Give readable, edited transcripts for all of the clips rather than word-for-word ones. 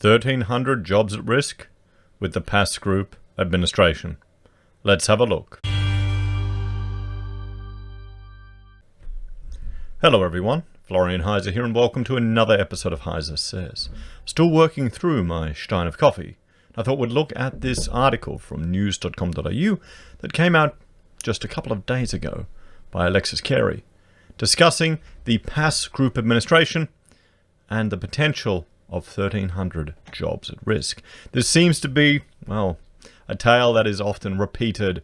1,300 jobs at risk with the PAS Group administration. Let's have a look. Hello everyone, Florian.Heise here and welcome to another episode of HeiseSays. Still working through my stein of coffee. I thought we'd look at this article from news.com.au that came out just a couple of days ago by Alexis Carey, discussing the PAS Group administration and the potential of 1,300 jobs at risk. This seems to be, well, a tale that is often repeated.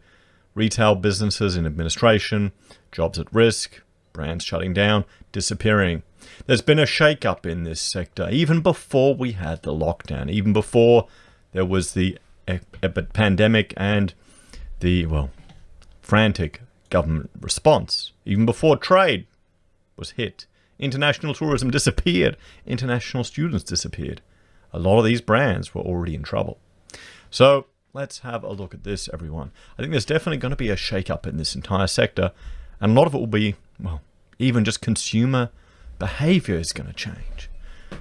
Retail businesses in administration, jobs at risk, brands shutting down, disappearing. There's been a shake-up in this sector even before we had the lockdown, even before there was the pandemic and the, well, frantic government response, even before trade was hit. International tourism disappeared. International students disappeared. A lot of these brands were already in trouble. So let's have a look at this, everyone. I think there's definitely going to be a shake-up in this entire sector, and a lot of it will be, well, even just consumer behavior is going to change.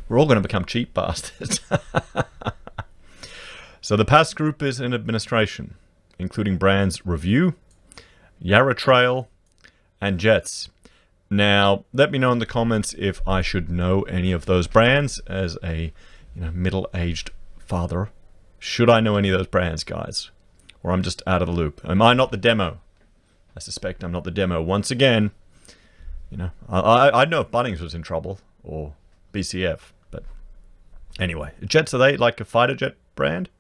We're all going to become cheap bastards. So the PAS Group is in administration, including brands Review, Yarra Trail, and Jets. Now, let me know in the comments if I should know any of those brands as a middle-aged father. Should I know any of those brands, guys? Or I'm just out of the loop. Am I not the demo? I suspect I'm not the demo. Once again, I'd know if Bunnings was in trouble or BCF. But anyway, Jets, are they like a fighter jet brand?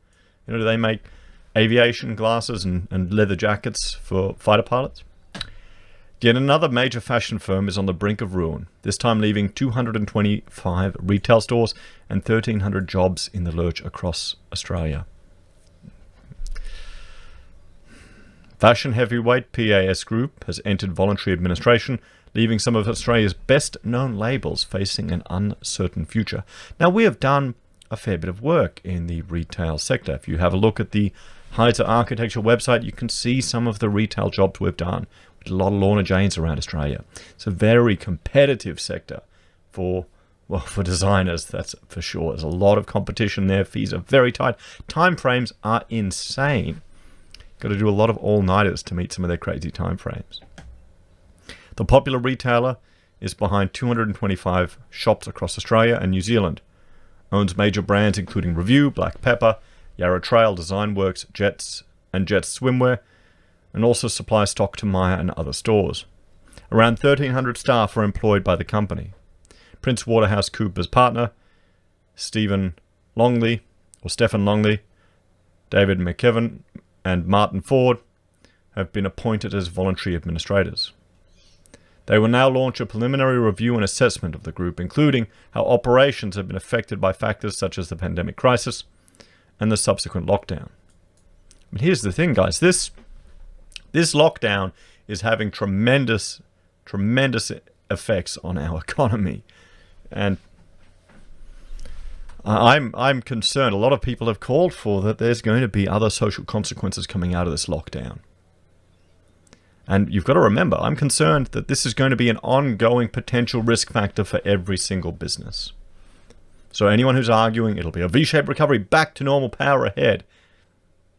Do they make aviation glasses and leather jackets for fighter pilots? Yet another major fashion firm is on the brink of ruin, this time leaving 225 retail stores and 1,300 jobs in the lurch across Australia. Fashion heavyweight PAS Group has entered voluntary administration, leaving some of Australia's best-known labels facing an uncertain future. Now, we have done a fair bit of work in the retail sector. If you have a look at the Heise Architecture website, you can see some of the retail jobs we've done. A lot of Lorna Janes around Australia. It's a very competitive sector for designers, that's for sure. There's a lot of competition there. Fees are very tight. Time frames are insane. Got to do a lot of all-nighters to meet some of their crazy time frames. The popular retailer is behind 225 shops across Australia and New Zealand. Owns major brands including Review, Black Pepper, Yarra Trail, Design Works, Jets, and Jets Swimwear, and also supplies stock to Myer and other stores. Around 1,300 staff are employed by the company. Prince Waterhouse Cooper's partner, Stephen Longley, David McKevan, and Martin Ford have been appointed as voluntary administrators. They will now launch a preliminary review and assessment of the group, including how operations have been affected by factors such as the pandemic crisis and the subsequent lockdown. But here's the thing, guys. This lockdown is having tremendous effects on our economy. And I'm concerned. A lot of people have called for that there's going to be other social consequences coming out of this lockdown. And you've got to remember, I'm concerned that this is going to be an ongoing potential risk factor for every single business. So anyone who's arguing it'll be a V-shaped recovery, back to normal, power ahead,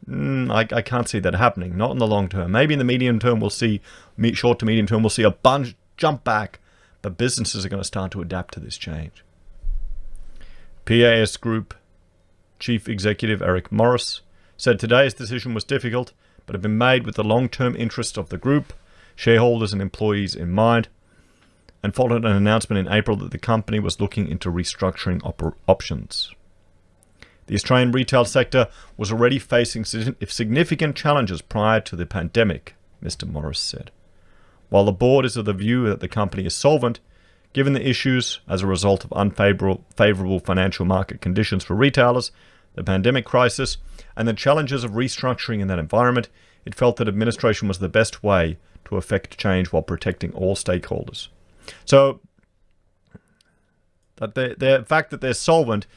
I can't see that happening. Not in the long term. Maybe in the medium term we'll see, short to medium term we'll see a bunch jump back, but businesses are going to start to adapt to this change. PAS Group Chief Executive Eric Morris said today's decision was difficult, but had been made with the long-term interest of the group, shareholders and employees in mind, and followed an announcement in April that the company was looking into restructuring options. The Australian retail sector was already facing significant challenges prior to the pandemic, Mr. Morris said. While the board is of the view that the company is solvent, given the issues as a result of unfavorable financial market conditions for retailers, the pandemic crisis, and the challenges of restructuring in that environment, it felt that administration was the best way to effect change while protecting all stakeholders. So, that the fact that they're solvent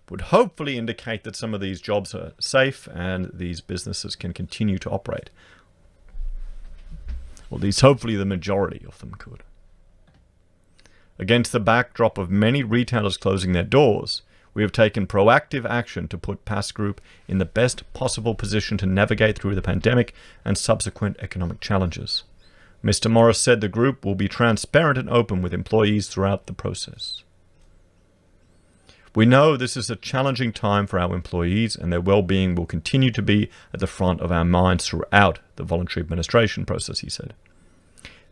would hopefully indicate that some of these jobs are safe and these businesses can continue to operate. Well, at least hopefully the majority of them could. Against the backdrop of many retailers closing their doors, We have taken proactive action to put PAS Group in the best possible position to navigate through the pandemic and subsequent economic challenges. Mr. Morris said the group will be transparent and open with employees throughout the process. We know this is a challenging time for our employees, and their well-being will continue to be at the front of our minds throughout the voluntary administration process, he said.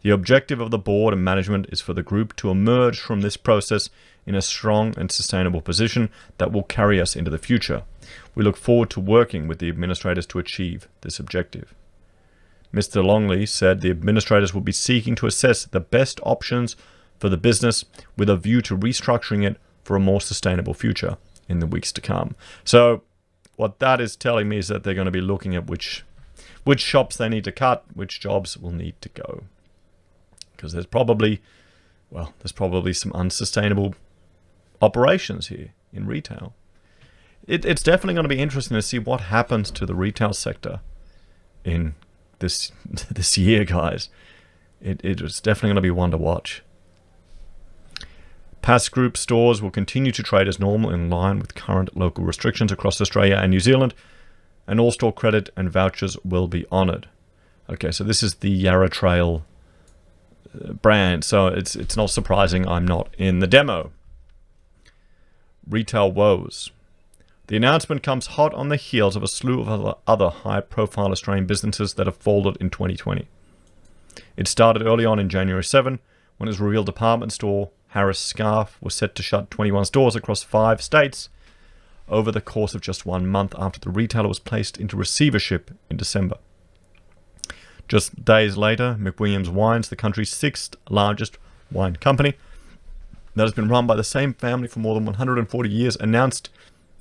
The objective of the board and management is for the group to emerge from this process in a strong and sustainable position that will carry us into the future. We look forward to working with the administrators to achieve this objective. Mr. Longley said the administrators will be seeking to assess the best options for the business with a view to restructuring it for a more sustainable future in the weeks to come. So what that is telling me is that they're going to be looking at which shops they need to cut, which jobs will need to go. Because there's probably some unsustainable operations here in retail. It's definitely going to be interesting to see what happens to the retail sector in this year, guys. It's definitely going to be one to watch. PAS Group stores will continue to trade as normal in line with current local restrictions across Australia and New Zealand, and all store credit and vouchers will be honoured. Okay, so this is the Yarra Trail brand, so it's not surprising I'm not in the demo. Retail woes. The announcement comes hot on the heels of a slew of other high-profile Australian businesses that have folded in 2020. It started early on in January 7, when its revealed department store, Harris Scarf, was set to shut 21 stores across 5 states over the course of just 1 month after the retailer was placed into receivership in December. Just days later, McWilliams Wines, the country's 6th largest wine company that has been run by the same family for more than 140 years, announced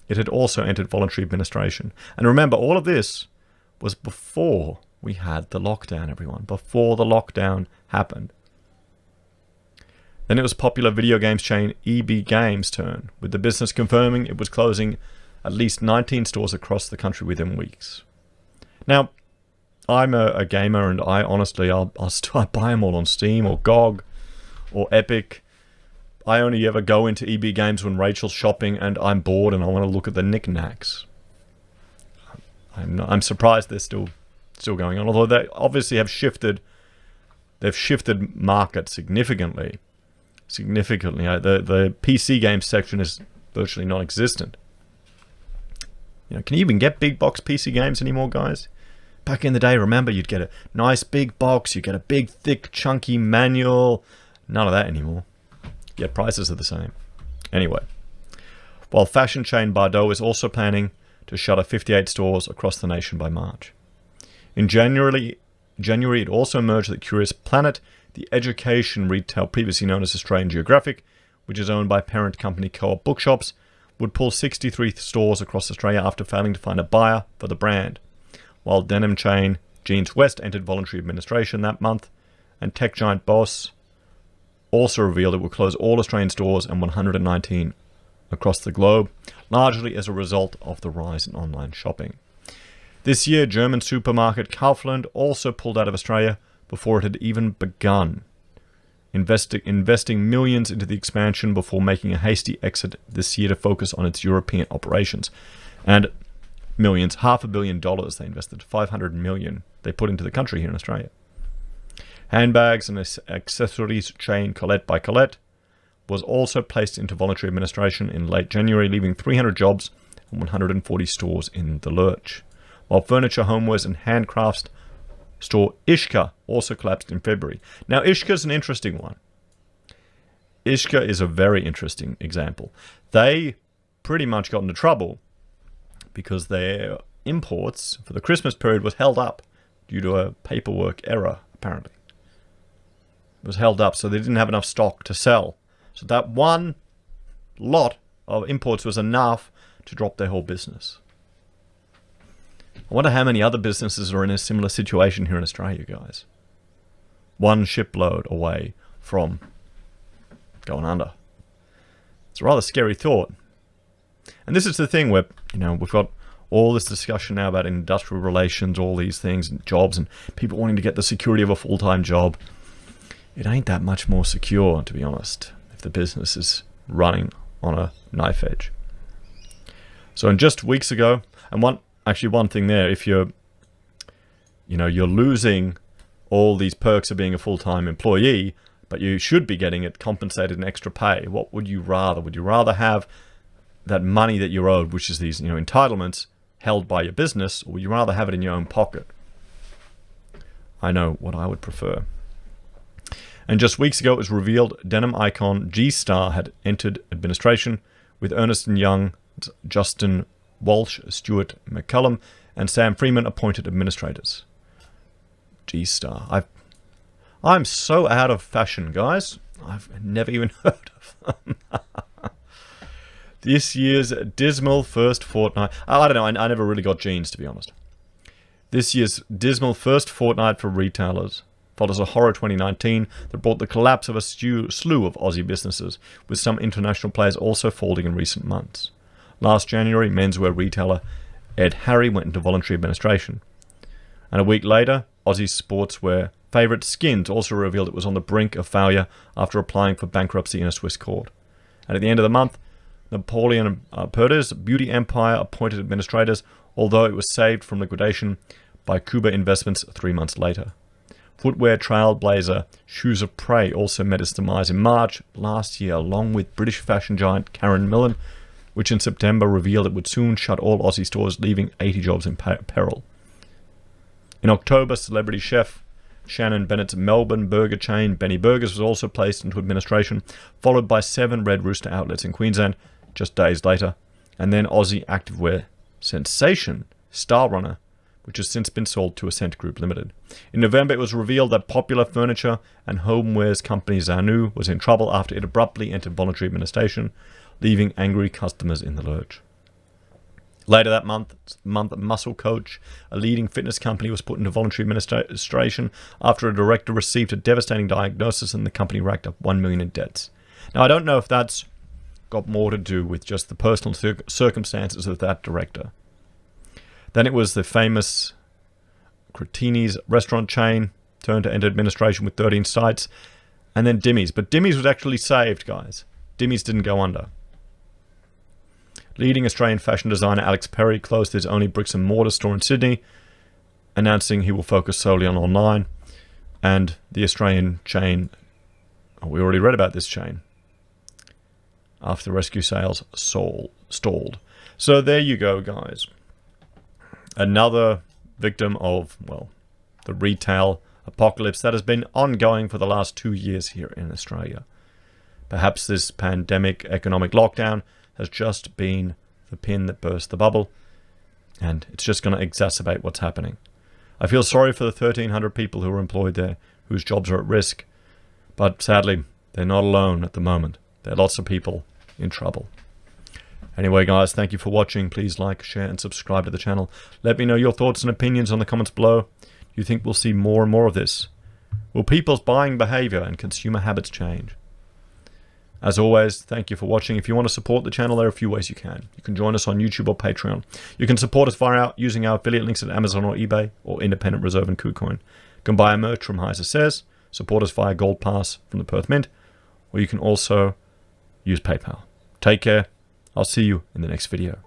it had also entered voluntary administration. And remember, all of this was before we had the lockdown, everyone. Before the lockdown happened. Then it was popular video games chain EB Games' turn, with the business confirming it was closing at least 19 stores across the country within weeks. Now, I'm a gamer, and I honestly, I buy them all on Steam or GOG or Epic. I only ever go into EB Games when Rachel's shopping and I'm bored and I want to look at the knickknacks. I'm surprised they're still going on, although they obviously have shifted. They've shifted market significantly. The PC game section is virtually non-existent. Can you even get big box PC games anymore, guys? Back in the day, remember, you'd get a nice big box, you get a big, thick, chunky manual. None of that anymore. Yet prices are the same. Anyway, while fashion chain Bardot is also planning to shutter 58 stores across the nation by March. In January, it also emerged that Curious Planet, the education retail previously known as Australian Geographic, which is owned by parent company Co-op Bookshops, would pull 63 stores across Australia after failing to find a buyer for the brand. While denim chain Jeans West entered voluntary administration that month, and tech giant Boss also revealed it will close all Australian stores and 119 across the globe, largely as a result of the rise in online shopping. This year, German supermarket Kaufland also pulled out of Australia before it had even begun, investing millions into the expansion before making a hasty exit this year to focus on its European operations. And millions, $500 million they invested, $500 million they put into the country here in Australia. Handbags and accessories chain Colette by Colette was also placed into voluntary administration in late January, leaving 300 jobs and 140 stores in the lurch. While furniture, homewares and handcrafts store Ishka also collapsed in February. Now, Ishka is an interesting one. Ishka is a very interesting example. They pretty much got into trouble because their imports for the Christmas period was held up due to a paperwork error, apparently. It was held up, so they didn't have enough stock to sell. So that one lot of imports was enough to drop their whole business. I wonder how many other businesses are in a similar situation here in Australia, guys. One shipload away from going under. It's a rather scary thought. And this is the thing where, we've got all this discussion now about industrial relations, all these things, and jobs, and people wanting to get the security of a full-time job. It ain't that much more secure, to be honest, if the business is running on a knife edge. So in just weeks ago, and one thing there, if you're losing all these perks of being a full-time employee, but you should be getting it compensated in extra pay, what would you rather? Would you rather have that money that you're owed, which is these entitlements, held by your business, or would you rather have it in your own pocket? I know what I would prefer. And just weeks ago, it was revealed denim icon G-Star had entered administration, with Ernst & Young, Justin Walsh, Stuart McCullum, and Sam Freeman appointed administrators. G-Star. I'm so out of fashion, guys. I've never even heard of them. This year's dismal first fortnight. I don't know. I never really got jeans, to be honest. This year's dismal first fortnight for retailers follows a horror 2019 that brought the collapse of a slew of Aussie businesses, with some international players also folding in recent months. Last January, menswear retailer Ed Harry went into voluntary administration. And a week later, Aussie sportswear favourite Skins also revealed it was on the brink of failure after applying for bankruptcy in a Swiss court. And at the end of the month, Napoleon Perters' beauty empire appointed administrators, although it was saved from liquidation by Kuba Investments 3 months later. Footwear trailblazer Shoes of Prey also met its demise in March last year, along with British fashion giant Karen Millen, which in September revealed it would soon shut all Aussie stores, leaving 80 jobs in peril. In October, celebrity chef Shannon Bennett's Melbourne burger chain Benny Burgers was also placed into administration, followed by 7 Red Rooster outlets in Queensland just days later, and then Aussie activewear sensation Star Runner, which has since been sold to Ascent Group Limited. In November, it was revealed that popular furniture and homewares company Zanu was in trouble after it abruptly entered voluntary administration, leaving angry customers in the lurch. Later that month, Muscle Coach, a leading fitness company, was put into voluntary administration after a director received a devastating diagnosis and the company racked up $1 million in debts. Now, I don't know if that's got more to do with just the personal circumstances of that director. Then it was the famous Cretini's restaurant chain, turned to enter administration with 13 sites, and then Dimmies. But Dimmies was actually saved, guys. Dimmies didn't go under. Leading Australian fashion designer Alex Perry closed his only bricks and mortar store in Sydney, announcing he will focus solely on online. And the Australian chain, we already read about this chain, after rescue sales stalled. So there you go, guys. Another victim of, well, the retail apocalypse that has been ongoing for the last 2 years here in Australia. Perhaps this pandemic economic lockdown has just been the pin that burst the bubble, and it's just going to exacerbate what's happening. I feel sorry for the 1,300 people who are employed there, whose jobs are at risk, but sadly, they're not alone at the moment. There are lots of people in trouble. Anyway, guys, thank you for watching. Please like, share, and subscribe to the channel. Let me know your thoughts and opinions in the comments below. Do you think we'll see more and more of this? Will people's buying behavior and consumer habits change? As always, thank you for watching. If you want to support the channel, there are a few ways you can. You can join us on YouTube or Patreon. You can support us via using our affiliate links at Amazon or eBay, or Independent Reserve and Kucoin. You can buy our merch from HeiseSays, support us via Gold Pass from the Perth Mint, or you can also use PayPal. Take care. I'll see you in the next video.